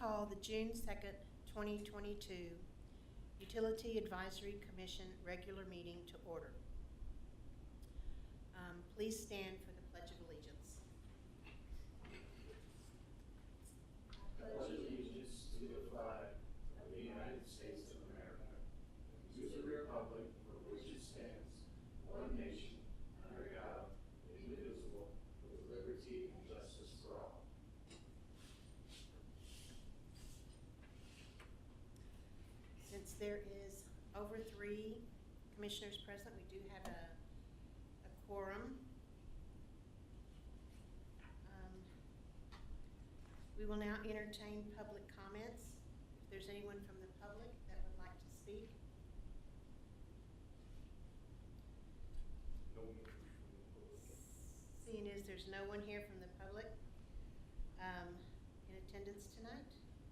call the June 2nd, 2022 Utility Advisory Commission regular meeting to order. Please stand for the Pledge of Allegiance. I pledge allegiance to the flag of the United States of America, and to the republic for which it stands, one nation, under God, indivisible, with liberty and justice for all. Since there is over 3 commissioners present, we do have a quorum. We will now entertain public comments. If there's anyone from the public that would like to speak. No members from the public. Seeing as there's no one here from the public in attendance tonight,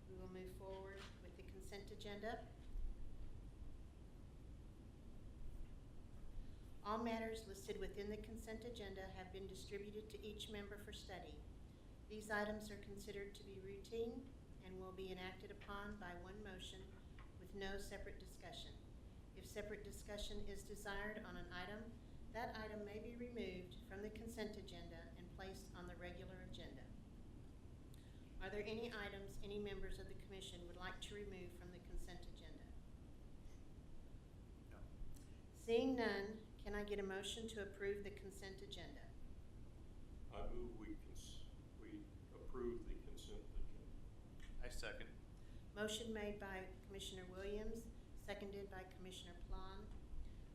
we will move forward with the consent agenda. All matters listed within the consent agenda have been distributed to each member for study. These items are considered to be routine and will be enacted upon by one motion with no separate discussion. If separate discussion is desired on an item, that item may be removed from the consent agenda and placed on the regular agenda. Are there any items any members of the commission would like to remove from the consent agenda? No. Seeing none, can I get a motion to approve the consent agenda? I move we approve the consent agenda. I second. Motion made by Commissioner Williams, seconded by Commissioner Plon,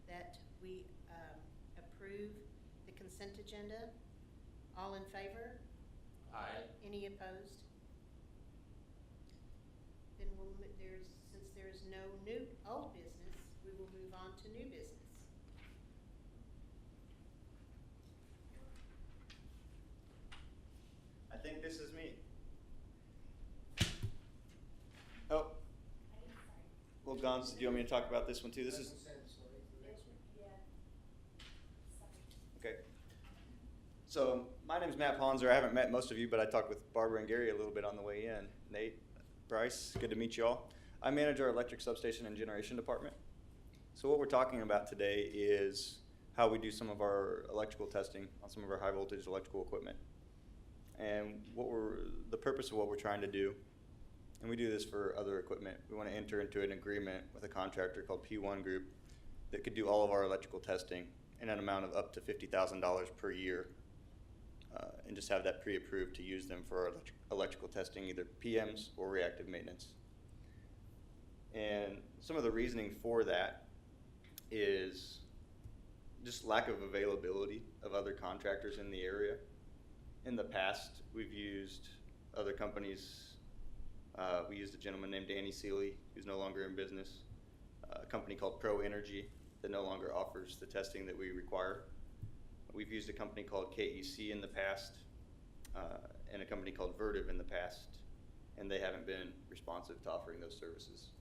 that we approve the consent agenda. All in favor? Aye. Any opposed? Then since there is no new old business, we will move on to new business. I think this is me. Oh. Well, Gons, do you want me to talk about this one too? This is. Okay. So my name is Matt Ponzer. I haven't met most of you, but I talked with Barbara and Gary a little bit on the way in. Nate, Bryce, good to meet you all. I manage our electric substation and generation department. So what we're talking about today is how we do some of our electrical testing on some of our high voltage electrical equipment. And the purpose of what we're trying to do, and we do this for other equipment, we want to enter into an agreement with a contractor called P1 Group that could do all of our electrical testing in an amount of up to $50,000 per year, and just have that pre-approved to use them for our electrical testing, either PMs or reactive maintenance. And some of the reasoning for that is just lack of availability of other contractors in the area. In the past, we've used other companies. We used a gentleman named Danny Seeley, who's no longer in business, a company called Pro Energy that no longer offers the testing that we require. We've used a company called KEC in the past, and a company called Vertiv in the past, and they haven't been responsive to offering those services.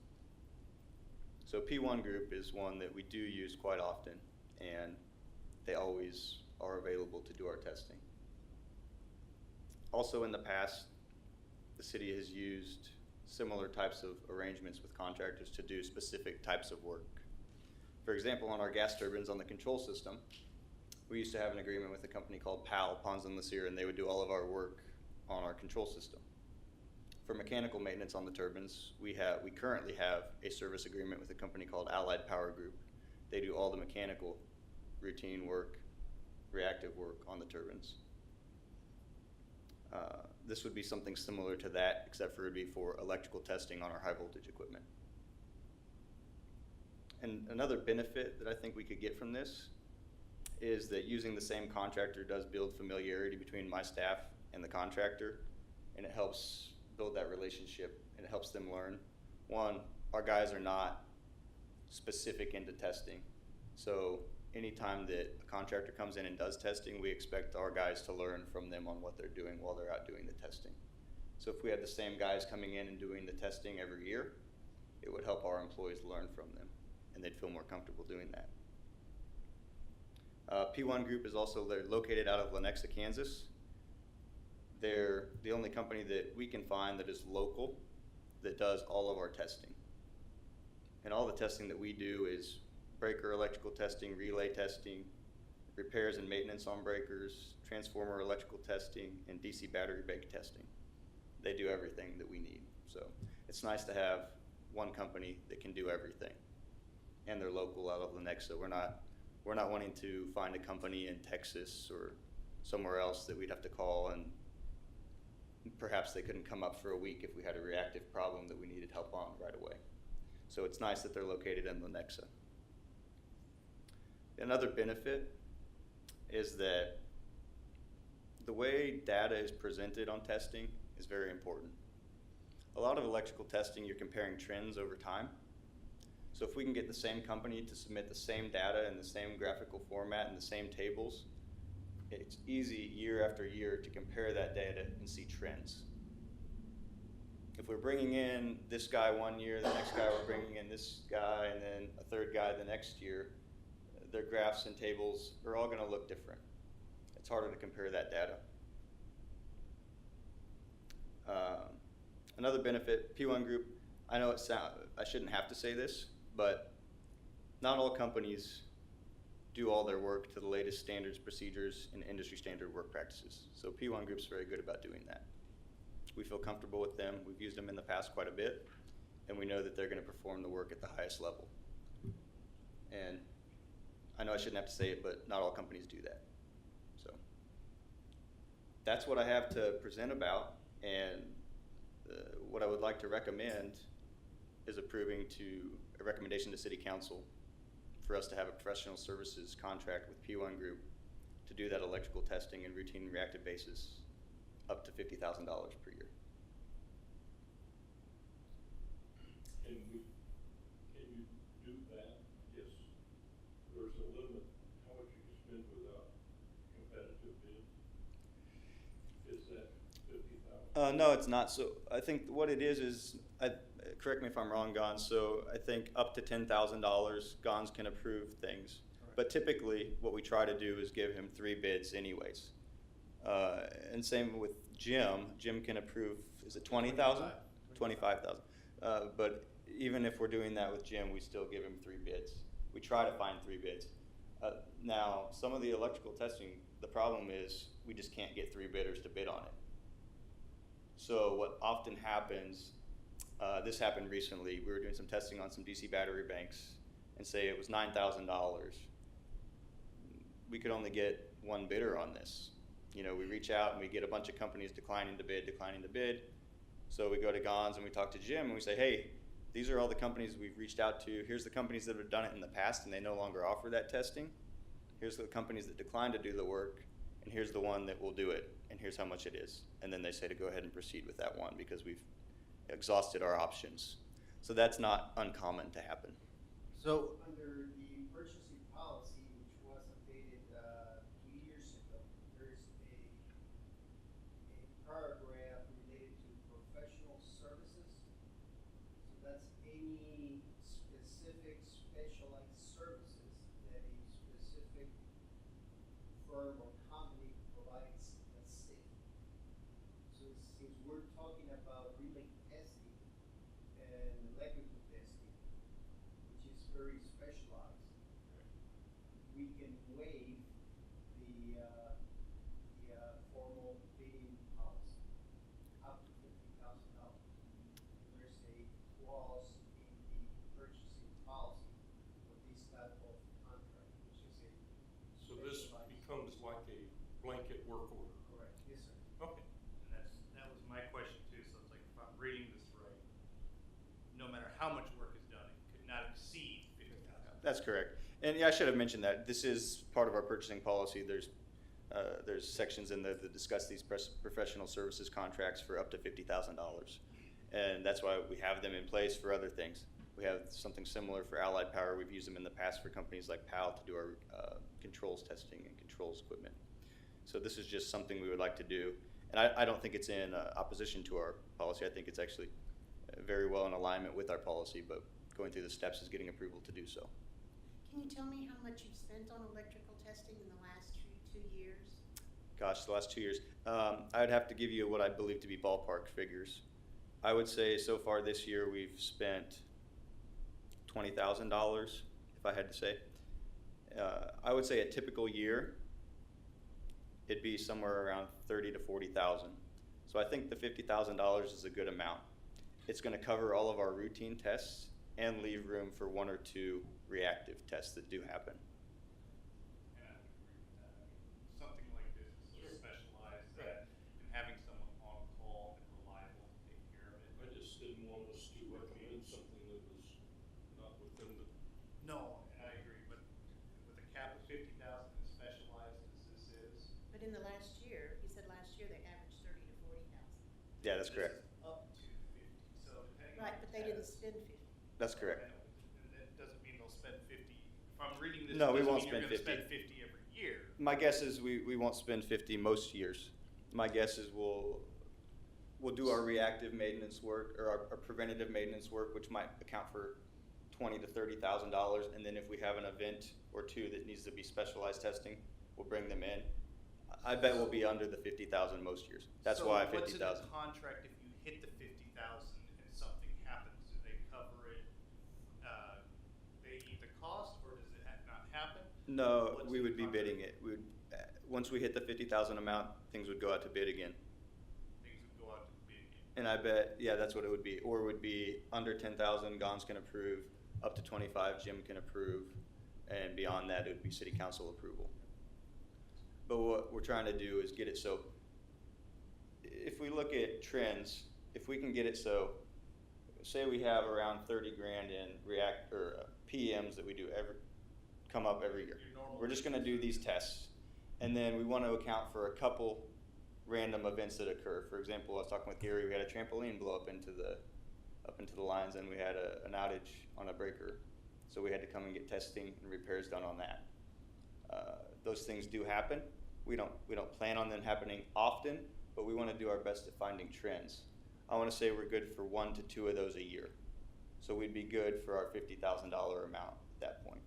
So P1 Group is one that we do use quite often, and they always are available to do our testing. Also in the past, the city has used similar types of arrangements with contractors to do specific types of work. For example, on our gas turbines on the control system, we used to have an agreement with a company called PAL, Pons and Lacier, and they would do all of our work on our control system. For mechanical maintenance on the turbines, we currently have a service agreement with a company called Allied Power Group. They do all the mechanical routine work, reactive work on the turbines. This would be something similar to that, except for it would be for electrical testing on our high voltage equipment. And another benefit that I think we could get from this is that using the same contractor does build familiarity between my staff and the contractor, and it helps build that relationship, and it helps them learn. One, our guys are not specific into testing, so anytime that a contractor comes in and does testing, we expect our guys to learn from them on what they're doing while they're out doing the testing. So if we had the same guys coming in and doing the testing every year, it would help our employees learn from them, and they'd feel more comfortable doing that. P1 Group is also located out of Lenexa, Kansas. They're the only company that we can find that is local that does all of our testing. And all the testing that we do is breaker electrical testing, relay testing, repairs and maintenance on breakers, transformer electrical testing, and DC battery bank testing. They do everything that we need. So it's nice to have one company that can do everything. And they're local out of Lenexa. We're not wanting to find a company in Texas or somewhere else that we'd have to call, and perhaps they couldn't come up for a week if we had a reactive problem that we needed help on right away. So it's nice that they're located in Lenexa. Another benefit is that the way data is presented on testing is very important. A lot of electrical testing, you're comparing trends over time. So if we can get the same company to submit the same data in the same graphical format and the same tables, it's easy year after year to compare that data and see trends. If we're bringing in this guy one year, the next guy we're bringing in this guy, and then a third guy the next year, their graphs and tables are all going to look different. It's harder to compare that data. Another benefit, P1 Group, I know I shouldn't have to say this, but not all companies do all their work to the latest standards, procedures, and industry standard work practices. So P1 Group's very good about doing that. We feel comfortable with them. We've used them in the past quite a bit, and we know that they're going to perform the work at the highest level. And I know I shouldn't have to say it, but not all companies do that. So that's what I have to present about, and what I would like to recommend is approving a recommendation to City Council for us to have a professional services contract with P1 Group to do that electrical testing and routine and reactive basis up to $50,000 per year. Can you do that? Yes. There's a limit how much you can spend without competitive bid. Is that 50,000? No, it's not. So I think what it is correct me if I'm wrong, Gons. So I think up to $10,000, Gons can approve things. Right. But typically, what we try to do is give him 3 bids anyways. And same with Jim. Jim can approve, is it 20,000? 25,000. But even if we're doing that with Jim, we still give him 3 bids. We try to find 3 bids. Now, some of the electrical testing, the problem is we just can't get 3 bidders to bid on it. So what often happens, this happened recently, we were doing some testing on some DC battery banks, and say it was $9,000. We could only get 1 bidder on this. You know, we reach out and we get a bunch of companies declining to bid. So we go to Gons and we talk to Jim and we say, hey, these are all the companies we've reached out to. Here's the companies that have done it in the past and they no longer offer that testing. Here's the companies that decline to do the work, and here's the one that will do it, and here's how much it is. And then they say to go ahead and proceed with that one because we've exhausted our options. So that's not uncommon to happen. So under the purchasing policy, which was updated 2 years ago, there's a paragraph related to professional services. So that's any specific specialized services that a specific firm or company provides the city. So since we're talking about relay testing and electrical testing, which is very specialized, we can waive the formal bidding policy up to $50,000. There's a clause in the purchasing policy for this type of contract, which is a So this becomes like a blanket work order. correct. Yes, sir. Okay. And that was my question too, so it's like, if I'm reading this right, no matter how much work is done, it could not exceed 50,000. That's correct. And yeah, I should have mentioned that. This is part of our purchasing policy. There's sections in there that discuss these professional services contracts for up to $50,000. And that's why we have them in place for other things. We have something similar for Allied Power. We've used them in the past for companies like PAL to do our controls testing and controls equipment. So this is just something we would like to do. And I don't think it's in opposition to our policy. I think it's actually very well in alignment with our policy, but going through the steps is getting approval to do so. Can you tell me how much you've spent on electrical testing in the last 2 years? Gosh, the last 2 years. I'd have to give you what I believe to be ballpark figures. I would say so far this year we've spent $20,000, if I had to say. I would say a typical year, it'd be somewhere around 30 to 40,000. So I think the $50,000 is a good amount. It's going to cover all of our routine tests and leave room for one or two reactive tests that do happen. And I would agree with that. I mean, something like this is so specialized that, and having someone on call and reliable to take care of it. I just didn't want us to recommend something that was not within the. No, and I agree, but with a cap of 50,000 as specialized as this is. But in the last year, he said last year they averaged 30 to 40,000. Yeah, that's this correct. is up to 50, so depending on. Right, but they didn't spend 50. That's correct. And that doesn't mean they'll spend 50. If I'm reading this, No, we it doesn't won't mean you're spend gonna 50. spend 50 every year. My guess is we won't spend 50 most years. My guess is we'll do our reactive maintenance work or our preventative maintenance work, which might account for $20,000 to $30,000, and then if we have an event or two that needs to be specialized testing, we'll bring them in. I bet we'll be under the 50,000 most years. That's So why what's in 50,000. the contract if you hit the 50,000 and something happens? Do they cover it? They eat the cost, or does it not happen? No, What's we in would the be bidding it. We would, once we hit the 50,000 amount, things would go out to bid again. Things would go out to bid again. And I bet, yeah, that's what it would be. Or it would be under 10,000, Gons can approve, up to 25, Jim can approve, and beyond that, it would be city council approval. But what we're trying to do is get it so, if we look at trends, if we can get it so, say we have around 30 grand in PMs that we do come up every year. Your normal We're just gonna do these tests. And then we wanna account for a couple random events that occur. For example, I was talking with Gary, we had a trampoline blow up into the lines, and we had an outage on a breaker. So we had to come and get testing and repairs done on that. Those things do happen. We don't plan on them happening often, but we wanna do our best at finding trends. I wanna say we're good for 1 to 2 of those a year. So we'd be good for our $50,000 amount at that point.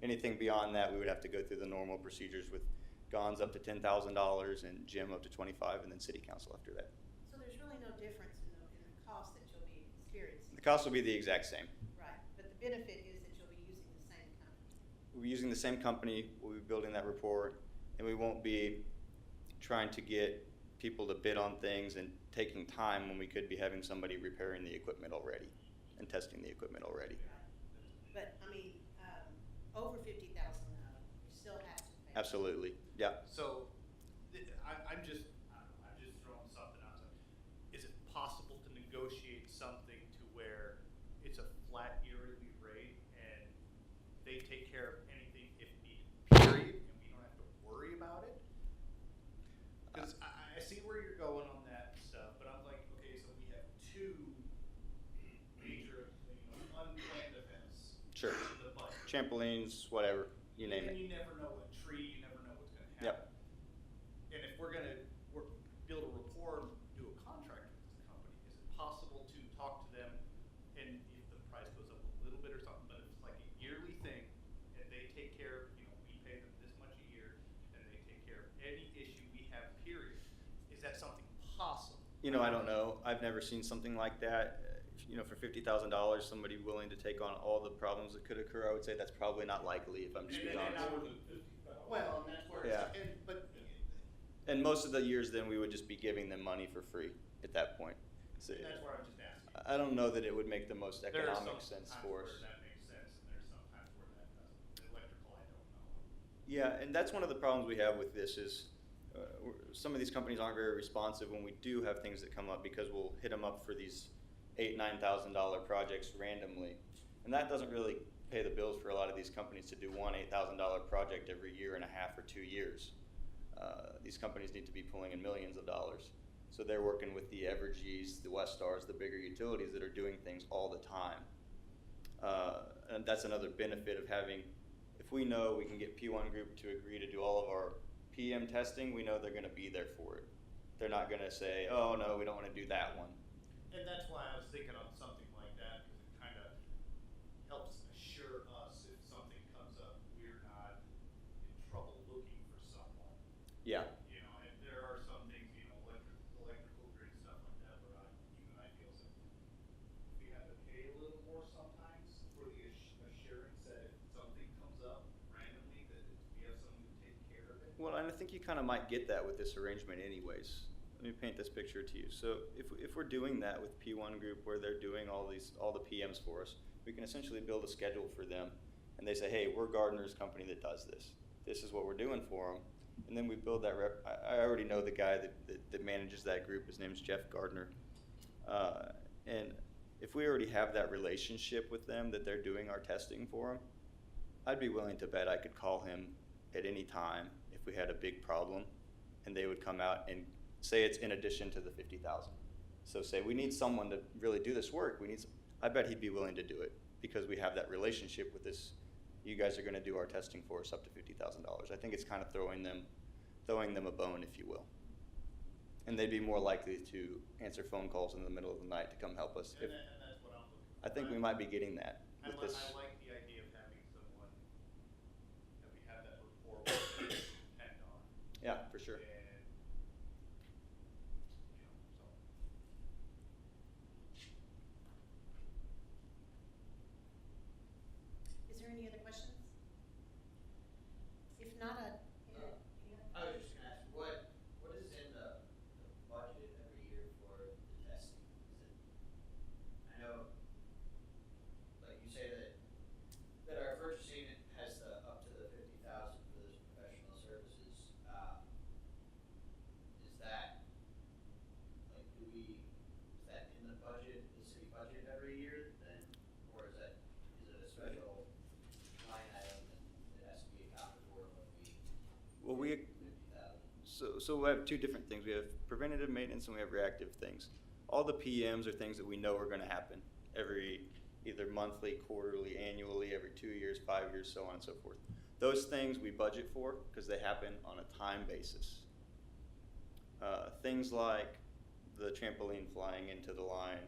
Anything beyond that, we would have to go through the normal procedures with Gons up to $10,000 and Jim up to 25, and then city council after that. So there's really no difference in the cost that you'll be experiencing. The cost will be the exact same. Right, but the benefit is that you'll be using the same company. We'll be using the same company, we'll be building that report, and we won't be trying to get people to bid on things and taking time when we could be having somebody repairing the equipment already and testing the equipment already. But, I mean, over 50,000 though, you still have to pay. Absolutely, yeah. So, I'm just throwing something out there. Is it possible to negotiate something to where it's a flat yearly rate and they take care of anything if needed, period, and we don't have to worry about it? Because I see where you're going on that stuff, but I'm like, okay, so we have two major, unplanned events. Sure. in the budget. Trampolines, whatever, you name And it. you never know what tree, you never know what's gonna Yep. happen. And if we're gonna build a rapport and do a contract with this company, is it possible to talk to them and if the price goes up a little bit or something, but if it's like a yearly thing and they take care of, we pay them this much a year and they take care of any issue we have, period, is that something possible? I don't know. I've never seen something like that. For $50,000, somebody willing to take on all the problems that could occur, I would say that's probably not likely, if I'm just being And honest. More than 50,000. Well, and that's where Yeah. but And most of the years, then we would just be giving them money for free at that point. So, that's where I'm just asking. I don't know that it would make the most There are economic some sense times for where us. that makes sense, and there's some times where that doesn't. The electrical, I don't know. Yeah, and that's one of the problems we have with this is some of these companies aren't very responsive when we do have things that come up, because we'll hit them up for these $8,000, $9,000 projects randomly, and that doesn't really pay the bills for a lot of these companies to do one $8,000 project every year and a half or 2 years. These companies need to be pulling in millions of dollars, so they're working with the Evergys, the Westars, the bigger utilities that are doing things all the time. And that's another benefit of having, if we know we can get P1 Group to agree to do all of our PM testing, we know they're gonna be there for it. They're not gonna say, oh no, we don't wanna do that one. And that's why I was thinking on something like that, because it kind of helps assure us if something comes up, we're not in trouble looking for someone. Yeah, And there are some things, electrical grid stuff like that, where even I feel kind of might get that with this arrangement anyways. Let me paint this picture to you. So if we're doing that with P1 group where they're doing all the PMs for us, we can essentially build a schedule for them, and they say, hey, we're Gardner's company that does this. This is what we're doing for them. And then we build that rep. I already know the guy that manages that group. His name's Jeff Gardner. And if we already have that relationship with them that they're doing our testing for them, I'd be willing to bet I could call him at any time if we had a big problem, and they would come out and say it's in addition to the 50,000. So say we need someone to really do this work. I bet he'd be willing to do it because we have that relationship with this. You guys are going to do our testing for us up to $50,000. I think it's kind of throwing them a bone, if you will. And they'd be more likely to answer phone calls in the middle of the night to come help us. And that's what I'm looking for. I think we might be getting that with this. I like the idea of having someone that we have that rapport with and depend on. Yeah, for sure. And, Is there any other questions? If not, I was just gonna ask, what is in the budget every year for the testing? I know, like you say that our purchasing has up to the 50,000 for those professional services. Is that, like, is that in the budget, the city budget every year then? Or is it a special line item that has to be accounted for when Well, we 50,000? so we have two different things. We have preventative maintenance and we have reactive things. All the PMs are things that we know are going to happen every either monthly, quarterly, annually, every 2 years, 5 years, so on and so forth. Those things we budget for because they happen on a time basis. Things like the trampoline flying into the line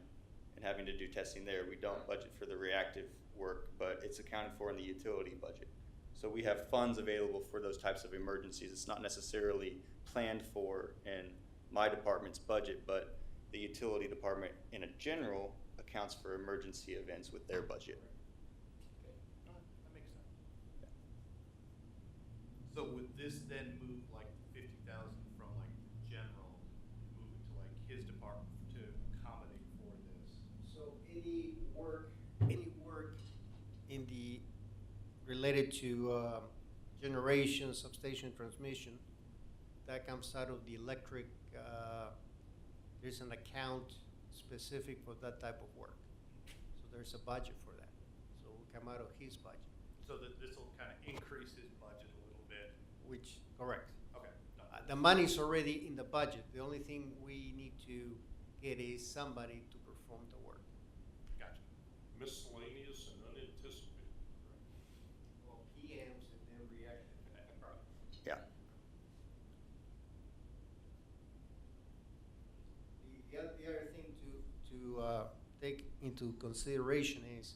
and having to do testing there, we don't budget for the reactive work, but it's accounted for in the utility budget. So we have funds available for those types of emergencies. It's not necessarily planned for in my department's budget, but the utility department in a general accounts for emergency events with their budget. that makes sense. So would this then move like 50,000 from like general, move it to like his department to accommodate for this? So any work in the, related to generation, substation transmission, that comes out of the electric, there's an account specific for that type of work. So there's a budget for that. So it will come out of his budget, So that this will kind of increase his budget a little bit. which, correct. Okay. No. The money's already in the budget. The only thing we need to get is somebody to perform the work. Gotcha. Miscellaneous and unanticipated, Well, PMs and then reactive. Yeah. The other thing to take into consideration is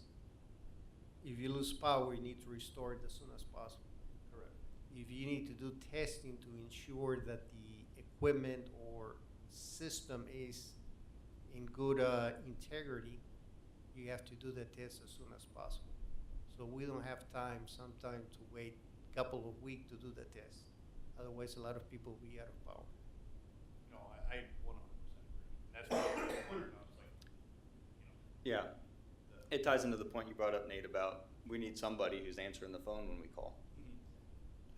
if you lose power, you need to restore it as soon as possible. Correct. If you need to do testing to ensure that the equipment or system is in good integrity, you have to do the test as soon as possible. So we don't have sometime to wait a couple of weeks to do the test. Otherwise, a lot of people will be out of power. No, I 100% agree. That's what I was wondering. I was like, Yeah. It ties into the point you brought up, Nate, about we need somebody who's answering the phone when we call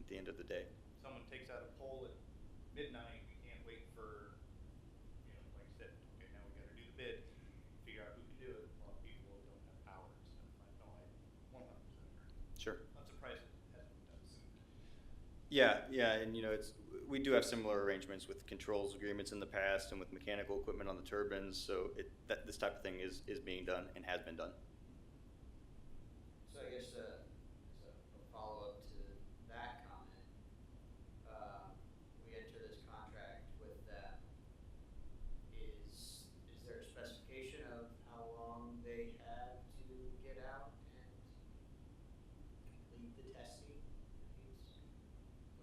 at the end of the day. someone takes out a poll at midnight, we can't wait for, like I said, okay, now we gotta do the bid, figure out who can do it. A lot of people don't have power and stuff. No, I 100% agree. Sure. I'm surprised it hasn't been done sooner. Yeah, and we do have similar arrangements with controls agreements in the past and with mechanical equipment on the turbines, so this type of thing is being done and has been done. So I guess as a follow-up to that comment, we enter this contract with them. Is there a specification of how long they have to get out and complete the testing?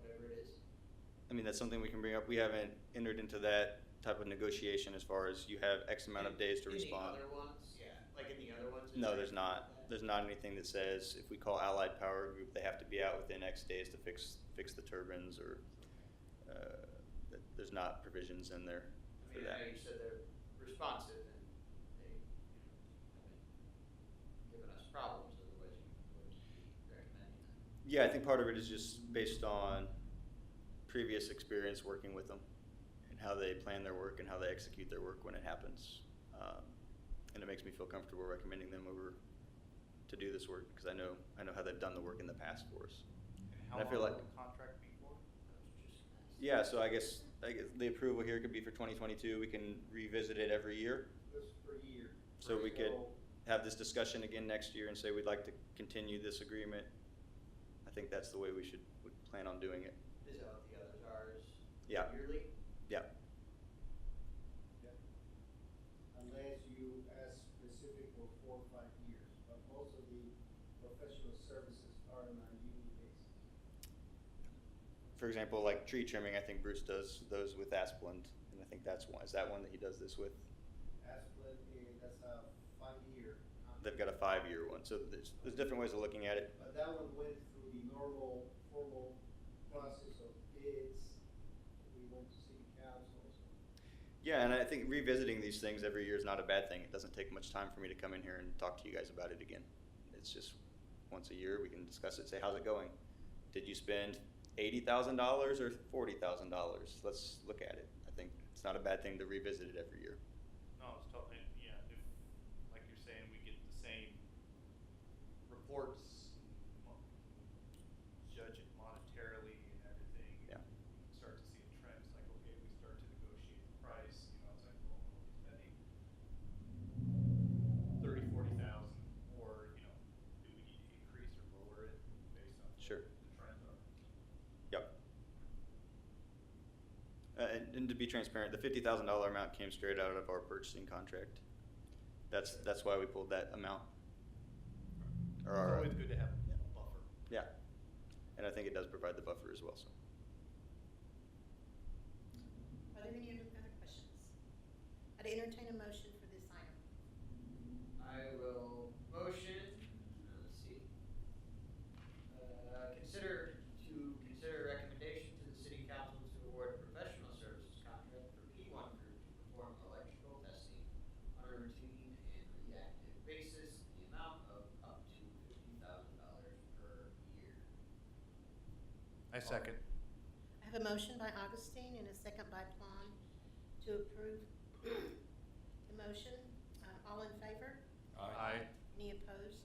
Whatever it is. I mean, that's something we can bring up. We haven't entered into that type of negotiation as far as you have X amount of days to respond. In the other ones? Yeah, like in the other ones? is No, there there's not. There's not anything that says if we call Allied Power Group, they have to be out within X days to fix the turbines or that there's not provisions in there I for mean, I that. know you said they're responsive and they, haven't given us problems, otherwise you wouldn't be recommending them. Yeah, I think part of it is just based on previous experience working with them and how they plan their work and how they execute their work when it happens. And it makes me feel comfortable recommending them over to do this work because I know how they've done the work in the past for us. And And I feel how like- long will the contract be for? Yeah, so I guess the approval here could be for 2022. We can revisit it every year. This per year. So we could So, have this discussion again next year and say we'd like to continue this agreement. I think that's the way would plan on doing it. Is that what the others are, is Yeah. yearly? Yeah. yeah. Unless you ask specific for 4 or 5 years, but most of the professional services are on a yearly basis. For example, like tree trimming, I think Bruce does those with Asplund, and I think that's one. Is that one that he does this with? Asplin, that's a 5-year contract. They've got a 5-year one. So there's different ways of looking at it. But that one went through the normal formal process of bids. We went to city council, so. Yeah, and I think revisiting these things every year is not a bad thing. It doesn't take much time for me to come in here and talk to you guys about it again. It's just once a year we can discuss it, say, how's it going? Did you spend $80,000 or $40,000? Let's look at it. I think it's not a bad thing to revisit it every year. No, it's totally, yeah, if, like you're saying, we get the same reports, judge it monetarily and everything. Yeah. You can start to see a trend, it's like, okay, we start to negotiate the price, it's like, well, we'll be spending 30, 40,000, or, do we need to increase or lower it based on Sure. what the trends are? Yep. And to be transparent, the $50,000 amount came straight out of our purchasing contract. That's why we pulled that amount. Or It's our- always good to have a buffer. Yeah, and I think it does provide the buffer as well. So. Are there any other questions? I'd entertain a motion for this item. I will motion, let's see. Consider recommendation to the city council to award a professional services contract for P1 Group to perform electrical testing on a routine and reactive basis in the amount of up to $50,000 per year. I second. I have a motion by Augustine and a second by Plon to approve the motion. All in favor? Aye. Any opposed?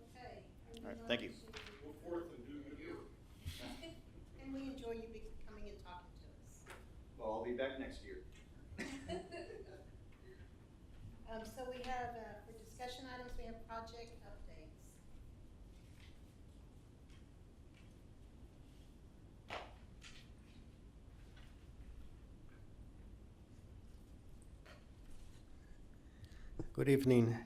Okay. moving All right, on thank you. to- Go forth and do you. And we enjoy you coming and talking to us. Well, I'll be back next year. So we have, for discussion items, we have project updates. Good evening.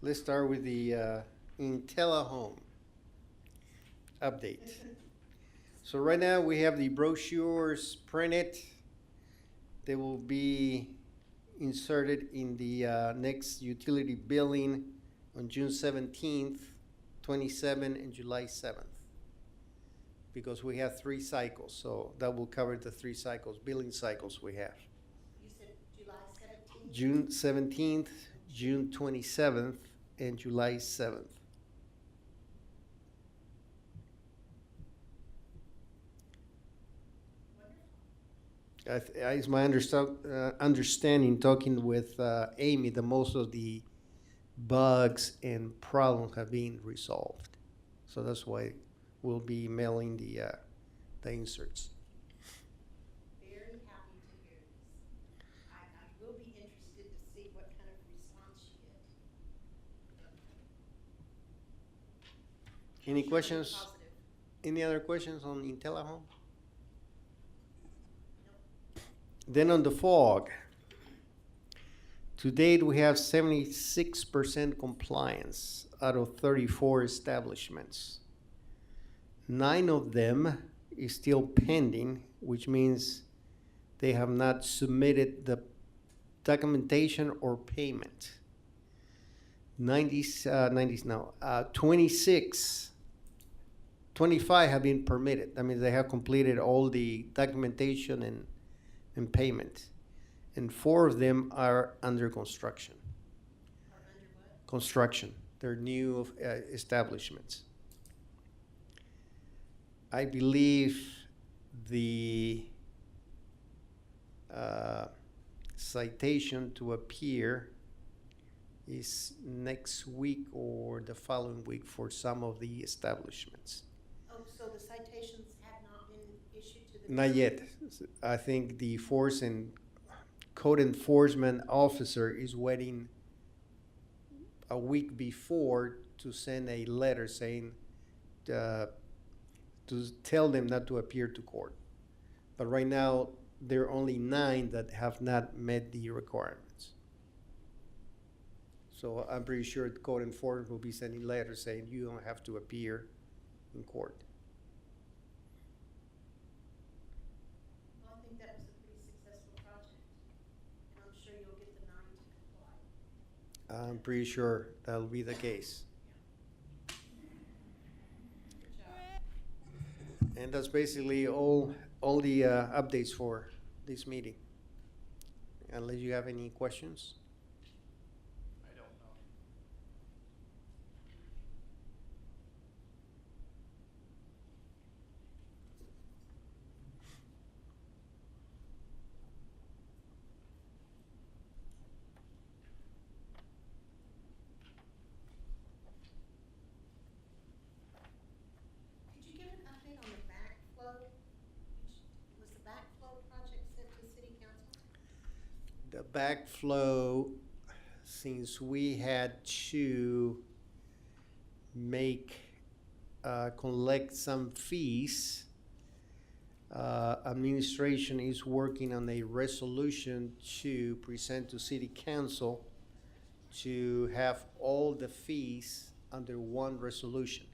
Let's start with the IntelliHome update. So right now we have the brochures printed. They will be inserted in the next utility billing on June 17th, 27th, and July 7th. Because we have 3 cycles, so that will cover the 3 cycles, billing cycles we have. You said July 17th? June 17th, June 27th, and July 7th. Wonderful. It's my understanding, talking with Amy, that most of the bugs and problems have been resolved. So that's why we'll be mailing the inserts. Very happy to hear this. I will be interested to see what kind of response you get. Any Sure, questions? positive. Any other questions on IntelliHome? Nope. Then on the fog, to date we have 76% compliance out of 34 establishments. 9 of them is still pending, which means they have not submitted the documentation or payment. 26 25 have been permitted. That means they have completed all the documentation and payment. And 4 of them are under construction. Or under what? Construction. They're new establishments. I believe the citation to appear is next week or the following week for some of the establishments. Oh, so the citations have not been issued to the. Not yet. I think the code enforcement officer is waiting a week before to send a letter saying to tell them not to appear to court. But right now, there are only 9 that have not met the requirements. So I'm pretty sure the code enforcement will be sending letters saying you don't have to appear in court. Well, I think that was a pretty successful project, and I'm sure you'll get the 9 to comply. I'm pretty sure that'll be the case. Good job. And that's basically all the updates for this meeting. Unless you have any questions. I don't know. Could you give an update on the backflow? Was the backflow project sent to city council? The backflow, since we had to collect some fees, administration is working on a resolution to present to city council to have all the fees under one resolution.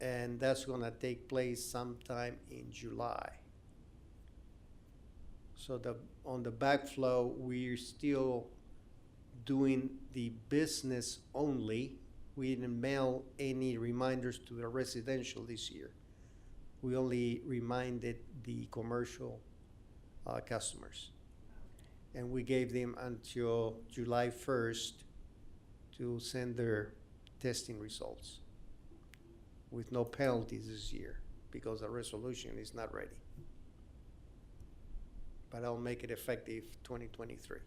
And that's gonna take place sometime in July. So on the backflow, we're still doing the business only. We didn't mail any reminders to the residential this year. We only reminded the commercial customers. And we gave them until July 1st to send their testing results with no penalties this year because the resolution is not ready. But I'll make it effective 2023. And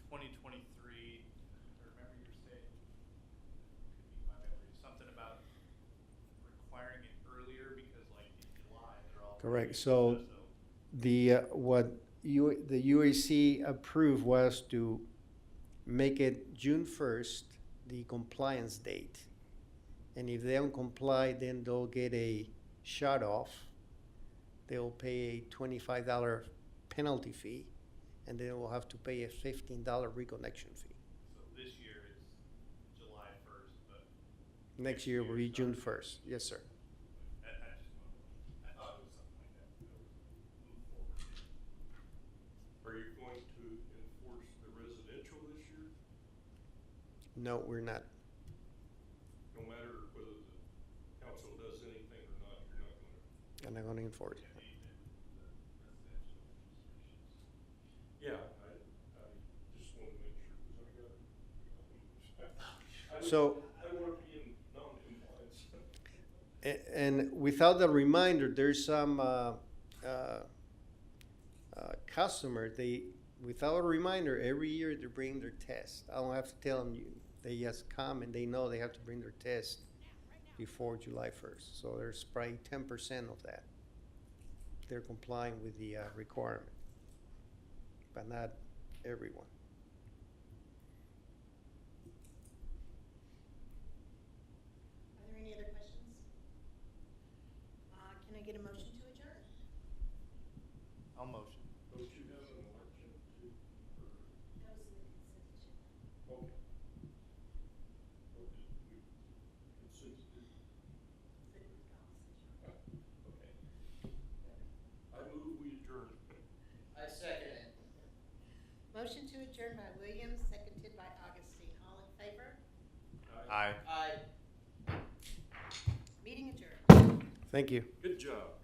2023, I remember you were saying, could be my memory, something about requiring it earlier because like in July, they're all. Correct. So what the UAC approved was to make it June 1st, the compliance date. And if they don't comply, then they'll get a shut off. They'll pay a $25 penalty fee, and they will have to pay a $15 reconnection fee. So this year it's July 1st, but. Next year will be June 1st. Yes, sir. I thought it was something like that. That was move forward. Are you going to enforce the residential this year? No, we're not. No matter whether the council does anything or not, you're not gonna. I'm not going to enforce. Yeah, I just wanted to make sure, because I So- I want to be in non-compliance. And without the reminder, there's some customer, without a reminder, every year they bring their test. I don't have to tell them, they just come and they know they have to bring their test before July 1st. So there's probably 10% of that. They're complying with the requirement, but not everyone. Are there any other questions? Can I get a motion to adjourn? I'll motion. Don't you have an election to, That was in the consent agenda. okay. Consent to, Executive compensation. okay. I move we adjourn. I second it. Motion to adjourn by Williams, seconded by Augustine. All in favor? Aye. Aye. Aye. Meeting adjourned. Thank you. Good job.